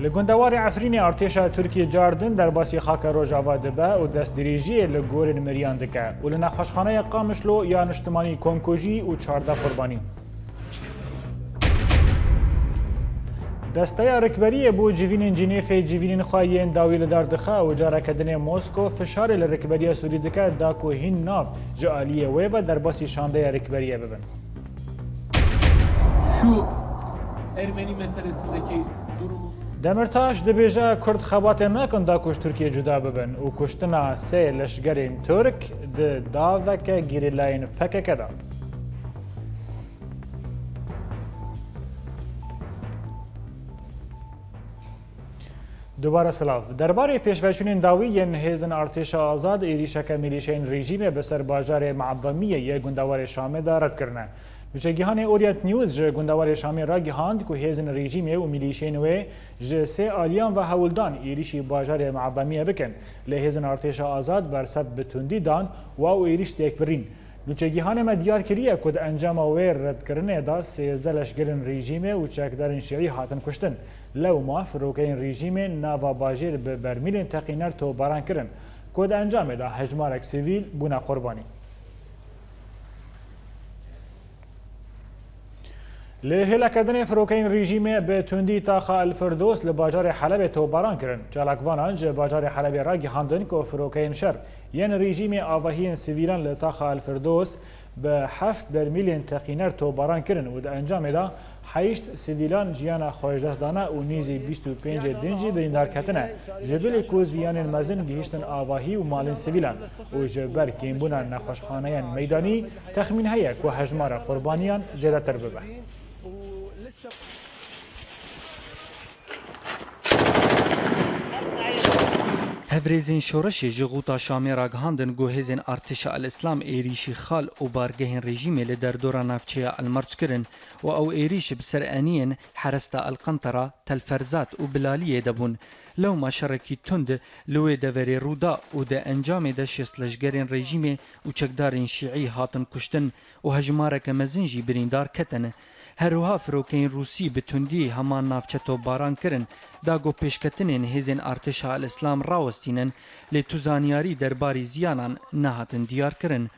لگندوار عفرین ارتشا ترکیه جاردن در باسی خاک روجاوا دبه و دست دریجی لگورن مریان دکه و لنخوشخانه قامشلو یا نشتمانی کنکوژی و 14 قربانی. دسته رکبری بو جوین جنیف جوین خواهین داویل داردخه و جارکدن موسکو فشار لرکبری سوری دکه داکو هین ناف جالیه و در باسی شانده رکبری ببن. شو Ermeni meselesindeki durumu Demirtaş dibêje Kurd xebatê nekin da ku ji Tirkiye cuda bibin û kuştina sê leşgerên Türk di daveke gerîlayên PKK da. Dubara silav. Derbarê pêşveçûnên dawî yên hêzin artêşa azad êrîşeke milîşeyên rejîmê bi ser bajarê Me'demiyê yê gundewarê Şamê de red kirine. Nûçegihanê Orient News ji gundewarê Şamê ragihand ku hêzin rejîmê û milîşeyên wê ji sê aliyan ve hewildan êrişî bajarê Me'demiyê bikin. Lê hêzin artêşa azad bersev bi tundî dan wa û êrîş têkbirîn. Nûçegihanê me diyar kiriye ku di encama wê redkirinê da 13 leşgerên rejîmê û çekdarên şiî hatin kuştin. Lewma firokeyên rejîmê nava bajêr bi bermîlên teqîner topbaran kirin. Ku di encamê da hejmarek sivîl bûne qurbanî. Li hêlekedinê firokeyên rejîmê bi tundî taxa Elfirdos li bajarê Helebê topbaran kirin. Çalakvanan ji bajarê Helebê ragihandin ku firokeyên şer yên rejîmê avahiyên sivîlan li taxa Elfirdos bi 7 bermîlên teqîner topbaran kirin û di encamê da heşt sivîlan jiyana xweşdestdana û nîzî 25 din jî birîndarketine ji bilê ku ziyanên mezin gihîştin avahî û malên sivîlan û ji ber kêmbûna nexweşxaneyên meydanî texmîn heye ku hejmara qurbaniyan zêdetir bibe. Hevrêzên şoreşê ji Xuta Şamê ragihandin ku hêzên Artêşa Al-Îslam êrîşî xal û bargehên rejîmê li derdora navçeya Elmerç kirin û ew êrîş bi ser eniyên Heresta Elqentera, Telferzat û Bilaliyê de bûn. Lewma şerekî tund li wê deverê rûda û di encamê de şêst leşgerên rejîmê û çekdarên şiî hatin kuştin û hejmareke mezin jî birîndar ketin. Herwiha firokeyên Rûsî bi tundî heman navçe topbaran kirin da got pêşketinên hêzên Artêşa Al-Îslam rawestînin lê tu zaniyarî derbarî ziyanan nehatin diyar kirin.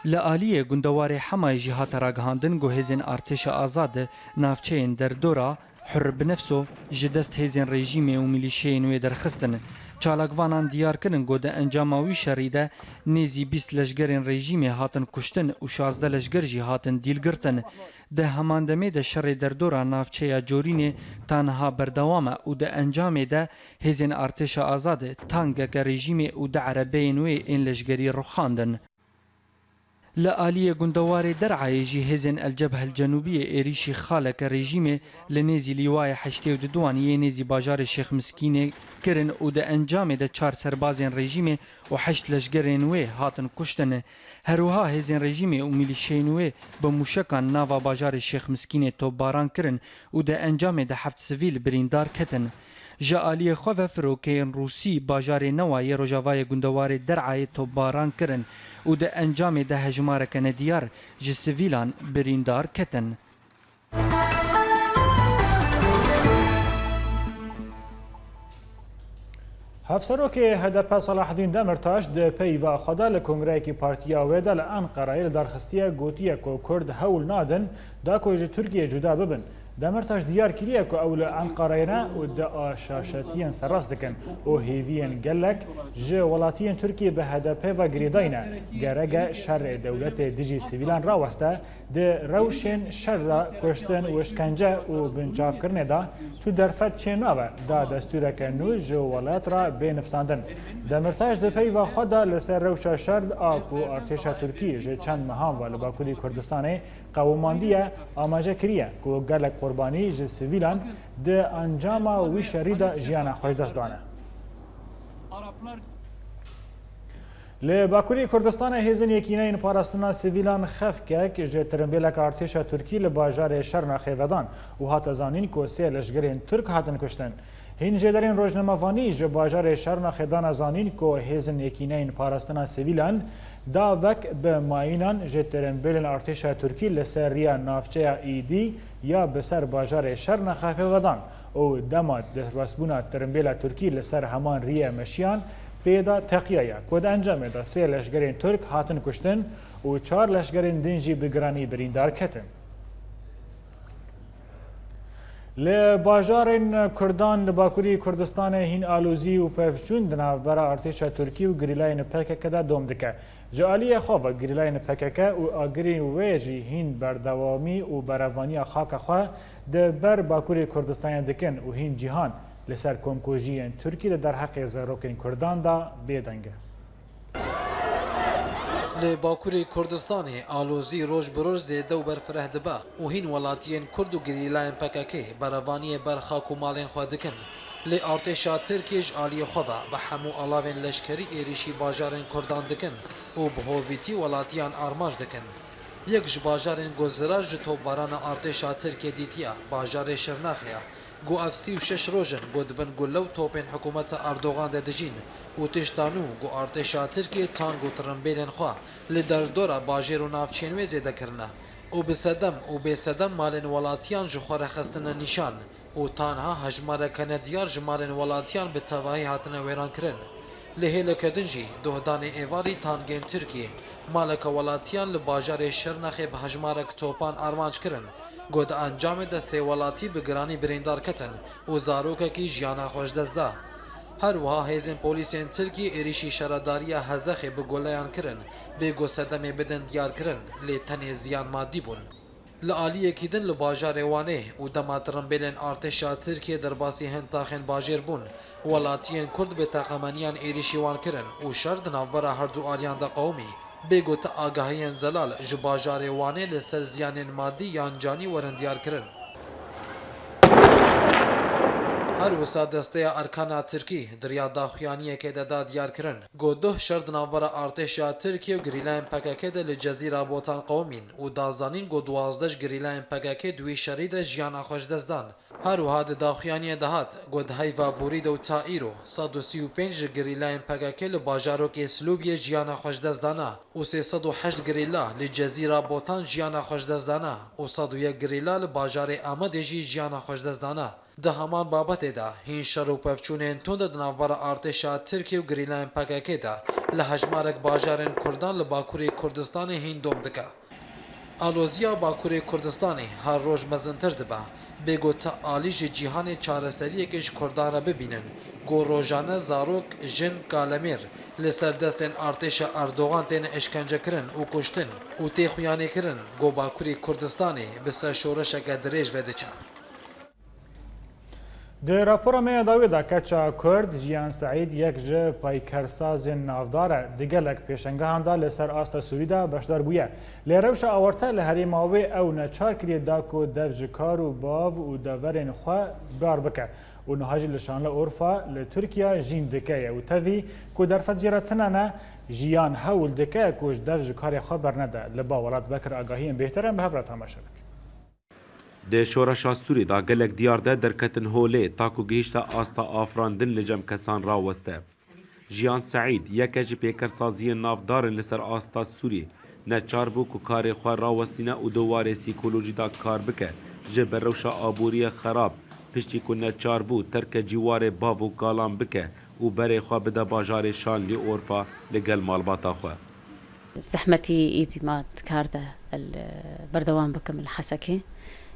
Li aliyê gundewarê Hemayê jî hate ragihandin ku hêzên Artêşa Azad navçeyên derdora Hür bi Nefso ji dest hêzên rejîmê û milîşeyên wê derxistin. Çalakvanan diyar kirin ku di encama wî şerî de nêzî 20 leşgerên rejîmê hatin kuştin û 16 leşger jî hatin dîlgirtin. Di heman demê de şerê derdora navçeya Corînê tanha berdewam e û di encamê de hêzên Artêşa Azad tangeke rejîmê û di erebeyên wê ên leşgerî rûxandin. Li aliyê gundewarê Derعayê jî hêzên Elcebhel Cenûbiyê êrîşî xaleke rejîmê li nêzî lîwaya heştê û duan yê nêzî bajarê Şêx Miskînê kirin û di encamê de 4 serbazên rejîmê û 8 leşgerên wê hatin kuştin. Herwiha hêzên rejîmê û milîşeyên wê bi mûşekan nava bajarê Şêx Miskînê topbaran kirin û di encamê de 7 sivîl birîndar ketin. Ji aliyê xwe ve firokeyên Rûsî bajarê newa yê rojavayê gundewarê Derعayê topbaran kirin û di encamê de hejmareke nediyar ji sivîlan birîndar ketin. Hevserokê HDP Salahdîn Demirtaş di peyva xwe de li kongreyekî partiya wê de li Enqereyê li darxistiye gotiye ku Kurd hewl nadin da ku ji Tirkiye cuda bibin. Demirtaş diyar kiriye ku ew li Enqereyê ne û di aşaşetiyên serrast dikin û hêviyên gelek ji welatiyên Tirkiye bi HDP ve girêdayîne gereke şerê dewletê dijî sivîlan raweste di rewşên şer re kuştin û işkence û binçavkirinê da tu derfet çê nabe da destûreke nû ji welat re bênivsandin. Demirtaş di peyva xwe de li ser rewşa şer a ku artêşa Tirkiyê ji çend mehan ve li Bakurî Kurdistanê qewûmandiye amaje kiriye ku gelek qurbanî ji sivîlan di encama wî şerî de jiyana xweşdest dane. Li Bakurî Kurdistanê hêzin yekîneyên parastina sivîlan xefkek ji tirimbêleka artêşa Tirkî li bajarê Şerna xêvedan û hate zanîn ku sê leşgerên Türk hatin kuştin. هین جدرین روزنامه‌وانی ژ باجار شرناخ دان زانین کو هیزن یکینین پاراستنا سیویلان دا وک به ماینان ژ ترنبلن ارتشا ترکی لسریا نافچه ایدی یا بسر باجار شرناخ ودان او دمات دسبونا ترنبلا ترکی لسر همان ریه مشیان پیدا تقیه کود انجام دا سه لشگرین ترک هاتن کشتن و 4 لشگرین دنجی بگرانی بریندار کتن. لباجارین کردان لباکوری کردستان هین آلوزی و پفچون دنابرا ارتشا ترکی و گریلاین پکک دا دوم دکه. جالی خواه گریلاین پکک و آگرین ویجی هین بردوامی و بروانی خاک خواه ده بر باکوری کردستان دکن و هین جهان لسر کمکوژی ترکی در حق زروکین کردان دا بیدنگه. لباکوری کردستان آلوزی روز بروز زیده و برفره دبا و هین ولاتین کرد و گریلاین پککه بروانی بر خاک و مالین خواه دکن. لی ارتشا ترکیش آلی خواه به همو علاوین لشکری ایریشی باجارین کردان دکن و بهویتی ولاتیان آرماج دکن. یکش باجارین گذرار جتو باران ارتشا ترکی دیتیا باجار شرناخیا گو افسی و 6 روزن گو دبن گلو توپین حکومت اردوغان دجین و تشتانو گو ارتشا ترکی تانگو ترنبیلن خواه لدر دورا باجر و نافچینوی زیده کرنه و بسدم مالن ولاتیان جخوار خستن نشان و تانها هجماره کنه دیار جمالن ولاتیان به تواهی هاتنه ویران کرن لهیل کدنجی دهدان ایواری تانگین ترکی مالک ولاتیان لباجار شرنخی به هجمارک توپان آرمانج کرن گود انجام دسته ولاتی بگرانی بریندار کتن و زاروکه کی جیانا خوش دزده. هر وها هیزن پولیسین ترکی ایریشی شرداری هزخی بگولیان کرن بگو صدمه بدن دیار کرن لی تنه زیان مادی بون. لعالیه کیدن لباجار وانه و دماترن بیلن ارتشا ترکی در باسی هنتاخن باجر بون ولاتین کرد به تاقمانیان ایریشی وان کرن و شرد نافبرا هر دو آلیان دا قومی بگو تا آگاهیان زلال جباجار وانه لسر زیان مادی یان جانی ورن دیار کرن. هر وسا دسته ارکان ترکی دریا داخویانیه که دا دیار کرن گو ده شرد نافبرا ارتشا ترکی و گریلاین پککه ده لجزیره بوتان قومین و دازدانین گو 12 گریلاین پککه دوی شرید جیانا خوش دزدان. هر وها ده داخویانیه دهات گو ده هیوا بورید و تائیرو 135 گریلاین پککه لباجارو که سلوبیه جیانا خوش دزدانا و 308 گریلا لجزیره بوتان جیانا خوش دزدانا و 101 گریلا لباجار آمده جی جیانا خوش دزدانا. ده همان بابت دا هین شر و پفچونین تند دنابرا ارتشا ترکی و گریلاین پککه دا لحجمارک باجارن کردان لباکوری کردستان هین دوم دکا. آلوزیا باکوری کردستان هر روز مزنتر دبا بگو تا آلیج جیهان چارسریه کش کردان را ببینن گو روزانه زاروک جن کالمیر لسر دستن ارتشا اردوغان تین اشکنجه کرن و کشتن و تی خویانه کرن گو باکوری کردستان بسر شورشک دریج بدچه. در راپور می داوی دا کچا کرد جیان سعید یک جه پایکرساز نافداره دیگلک پیشنگاهان دا لسر آستا سوری دا بشدار بویه. لیروش آورته لحری ماوی او نچار کری دا که دف جکار و باو و دورین خواه بار بکه و نهاجی لشانل اورفا لترکیا جین دکه و تاوی که در فتجیرتنه نه جیان هول دکه کش دف جکار خواه برنده لبا ولاد بکر آگاهیم بهترین به هفره تماشا بک. د شورشا سوری دا گلک دیار ده درکتن هوله تاکو گیشتا آستا آفراندن لجم کسان راوسته. جیان سعید یکه پیکر سازی نافدارن لسر آستا سوری نه چار بو که کار خواه راوستینه و دواره سیکولوژی دا کار بکه جبر روشا آبوری خراب پشتی که نه چار بو ترک جیوار باو و گالان بکه و بره خواه بده باجار شان لی اورفا لگل مالباتا خواه. زحمتي ايدي ما تكارده البردوان بكم الحسكي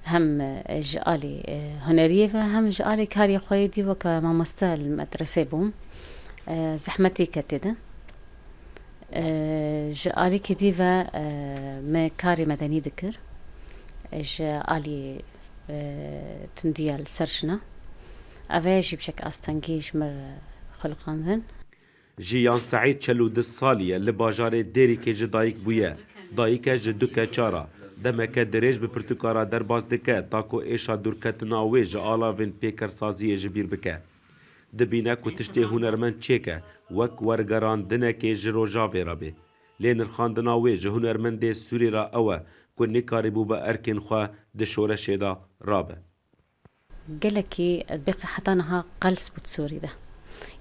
هم جالي هنريه هم جالي كاري خويدي وكمامستا المدرسة بوم زحمتي كتده جالي كديفا ما كاري مدني ذكر جالي تنديال سرشنا أفاجي بشكل أستنجيش مر خلقاندن جیان سعید 42 سالیه لباجار دیری که جدایک بویه دایک جدوکه چارا دمکه دریج به پرتوکارا در باز دکه تاکو ایشا دورکتناوی جالاوین پیکر سازی جبیر بکه دبینه که تشتی هنرمند چیکه وک ورگران دنه که جروجاوی را بی لین خاندناوی جه هنرمند سوری را اوه که نکاری بو به ارکن خواه دشوره شیدا را به قالكي بقي حتى نها قلس بتسوري ده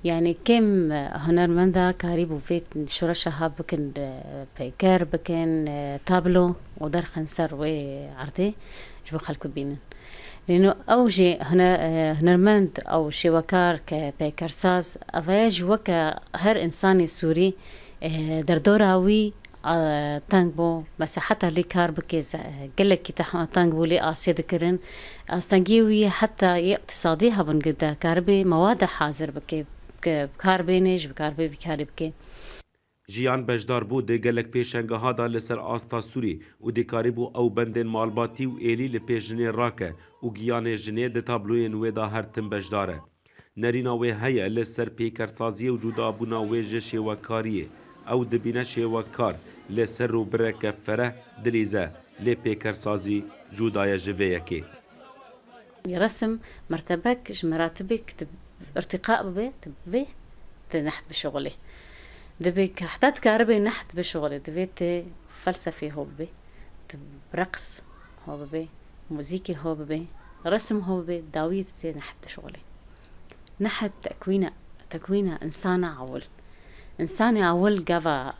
يعني كم هنرمندا كاريبو فيت شرشها بكن بيكر بكن تابلو ودر خنسر وعرضي جبو خلكو بينن لأنه أوجي هنرمند أو شوكار كبيكر ساز أفاج وكا هر إنساني سوري دردوراوي تانجبو بس حتى اللي كار بكيز قلك كي تانجبو لي آسيا ذكرن أستنجيوي حتى اقتصاديها بنقدا كاربي مواد حاضر بكي بكاربي نيج بكاربي بكي جیان بجدار بو ده گلک پیشنگه ها دا لسر آستا سوری و ده کاری بو او بندین مالباتی و ایلی لپیش جنه راکه و گیان جنه ده تابلوی نوی دا هر تن بجداره. نرینا وی هیا لسر پیکرسازی و جدا بونا وی جشه و کاریه او دبینه شه و کار لسر رو برکه فره دلیزه لپیکرسازی جدای جویه که. رسم مرتبك مراتبك ارتقاء ببي تنحت بشغلي دبيك حتى تكاربي نحت بشغلي دبيت فلسفي هو ببي رقص هو ببي موسيقي هو ببي رسم هو ببي داويتي نحت شغلي نحت تكوينة إنسانة عول قفا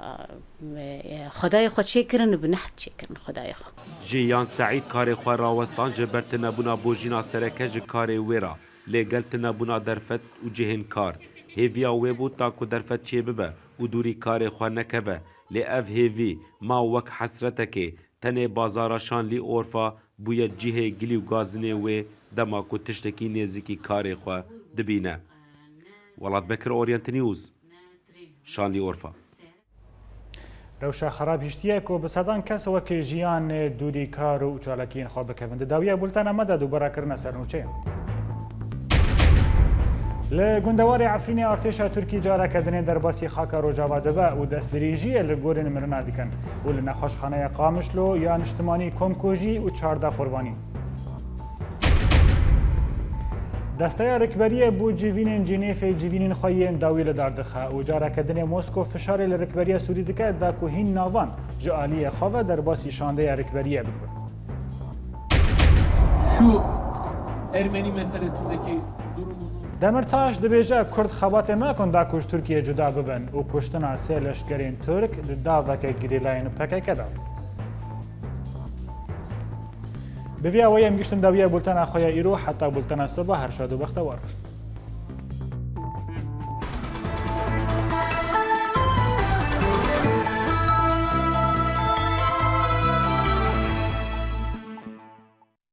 خدای خود شکرن بنحت شکرن خدای خود جیان سعید کاری خواه راوستان جبرت نبونا بوجینا سرکه جکاری ویرا لگلت نبونا درفت و جهن کار هیویا ویبو تاکو درفت چه ببه و دوری کاری خواه نکبه لی اف هیوی ما وک حسرتکه تنه بازارشان لی اورفا بویا جیه گلی و گازنه و دماکو تشتکی نیزیکی کاری خواه دبینه ولاد بکر اورینت نیوز شانلی اورفا روشا خراب هشتیه که بسادان کس وک جیان دوری کار و چالکین خواه بکوند داویه بولتان مده دوباره کرنه سرنوچه لگندوار عفرین ارتشا ترکی جارا کردن در باسی خاک روجاوا دبا و دست دریجی لگورن مرنا دیکن و لنخوشخانه قامشلو یا نشتمانی کمکوژی و 14 قربانی دسته رکبری بو جیوین جنیف جیوین خوین داویل داردخه و جارا کردن مسکو فشار لرکبری سوری دکه دا کوهین ناوان جالی خواه در باسی شانده رکبری بکن Şu Ermeni meselesindeki durumunu دمرتاش دبیجه کرد خبات نکن دا کش ترکیه جدا ببن و کشتنا سه لشکرین ترک دا وکه گریلاین پکه کدا بویا ویم گشتن داویه بولتنا خویا ایرو حتی بولتنا صبح هر شاد و بختوار